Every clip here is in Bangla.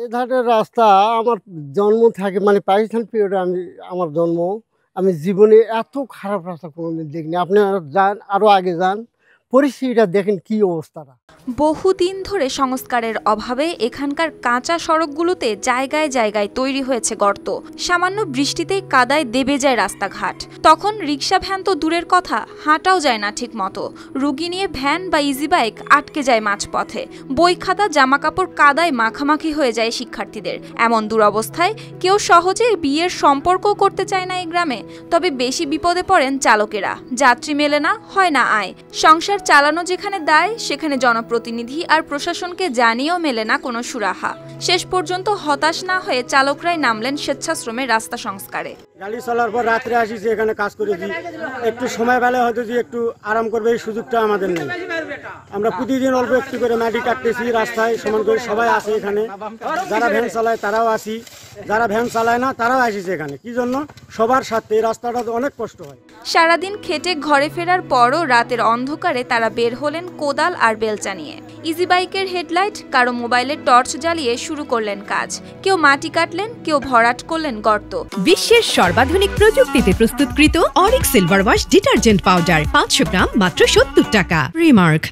এ ধারের রাস্তা আমার জন্ম থেকে মানে পাকিস্তান পিরিয়ডে আমার জন্ম। আমি জীবনে এত খারাপ রাস্তা কোনোদিন দেখিনি। আপনি যান, আরও আগে যান, পরিস্থিতিটা দেখেন কি অবস্থাটা। বহুদিন ধরে সংস্কারের অভাবে এখানকার কাঁচা সড়কগুলোতে জায়গায় জায়গায় তৈরি হয়েছে গর্ত। সামান্য বৃষ্টিতেই কাদায় দেবে যায় রাস্তাঘাট। তখন রিক্সা ভ্যান তো দূরের কথা, হাঁটাও যায় না ঠিক মতো। রুগী নিয়ে ভ্যান বা ইজি বাইক আটকে যায় মাঝপথে। বই খাতা জামাকাপড় কাদায় মাখামাখি হয়ে যায় শিক্ষার্থীদের। এমন দুরবস্থায় কেউ সহজে বিয়ের সম্পর্ক করতে চায় না এই গ্রামে। তবে বেশি বিপদে পড়েন চালকেরা। যাত্রী মেলে না, হয় না আয়। সংসার চালানো যেখানে দায়, সেখানে জনপ্রতিনিধি আর প্রশাসনকে জানিয়েও মেলে না কোনো সুরাহা। শেষ পর্যন্ত হতাশ না হয়ে চালকরাই নামলেন স্বেচ্ছাশ্রমে রাস্তা সংস্কারে। গাড়ি চলার পর রাত্রে আসি এখানে কাজ করেছি, একটু সময় পেলে হয়তো যে একটু আরাম করবে এই সুযোগটা আমাদের নেই। আমরা প্রতিদিন অল্প একটু করে মাটি কাটতেছি রাস্তায় সমান করে, সবাই আসে এখানে। যারা ভ্যান চালায় তারাও আসি, যারা ভ্যান চালায় না তারাও আসিছে এখানে। কি জন্য? সবার সাথে এই রাস্তাটা অনেক কষ্ট হয়। সারাদিন খেটে ঘরে ফেরার পরও রাতের অন্ধকারে তারা বের হলেন কোদাল আর বেলচা নিয়ে। ইজি বাইকের হেডলাইট, কারো মোবাইলের টর্চ জ্বালিয়ে শুরু করলেন কাজ। কেউ মাটি কাটলেন, কেউ ভরাট করলেন গর্ত। বিশ্বের সর্বাধুনিক প্রযুক্তিতে প্রস্তুতকৃত Arik silver wash detergent powder 500 গ্রাম মাত্র 70 টাকা। রিমার্ক।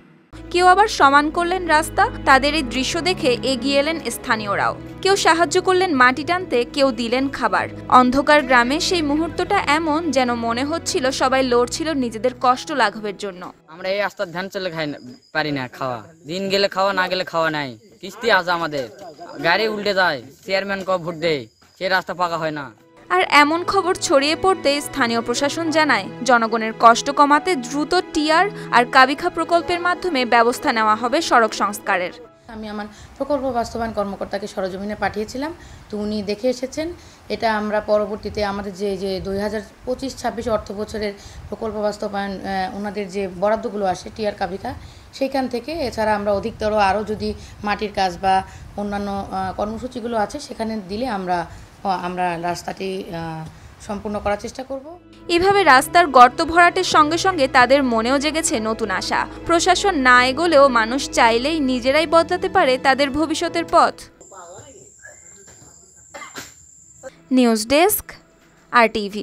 কেউ আবার সমান করলেন রাস্তা। তাদের এই দৃশ্য দেখে এগিয়ে এলেন স্থানীয়রাও। কেউ সাহায্য করলেন মাটি টানতে, কেউ দিলেন খাবার। অন্ধকার গ্রামে সেই মুহূর্তটা এমন যেন মনে হচ্ছিল সবাই লড়ছিল নিজেদের কষ্ট লাঘবের জন্য। আমরা এই রাস্তার ধ্যান চলে পারি না, খাওয়া দিন গেলে খাওয়া, না গেলে খাওয়া নাই। কিস্তি আছে আমাদের, গাড়ি উল্টে যায়, চেয়ারম্যান কব ভোট দেয়, সে রাস্তা পাকা হয় না। আর এমন খবর ছড়িয়ে পড়তে স্থানীয় প্রশাসন জানায়, জনগণের কষ্ট কমাতে দ্রুত টিআর আর কাবিখা প্রকল্পের মাধ্যমে ব্যবস্থা নেওয়া হবে সড়ক সংস্কারের। আমি আমার প্রকল্প বাস্তবায়ন কর্মকর্তাকে সরজমিনে পাঠিয়েছিলাম, তো উনি দেখে এসেছেন। এটা আমরা পরবর্তীতে আমাদের যে 2025-26 অর্থ বছরের প্রকল্প বাস্তবায়ন ওনাদের যে বরাদ্দগুলো আসে টিআর কাবিখা, সেইখান থেকে এছাড়া আমরা অধিকতর আরও যদি মাটির কাজ বা অন্যান্য কর্মসূচিগুলো আছে সেখানে দিলে আমরা রাস্তাটি সম্পূর্ণ করার চেষ্টা করব। এভাবে রাস্তার গর্ত ভরাটের সঙ্গে সঙ্গে তাদের মনেও জেগেছে নতুন আশা। প্রশাসন না এগোলেও মানুষ চাইলেই নিজেরাই বদলাতে পারে তাদের ভবিষ্যতের পথ। News desk, RTV।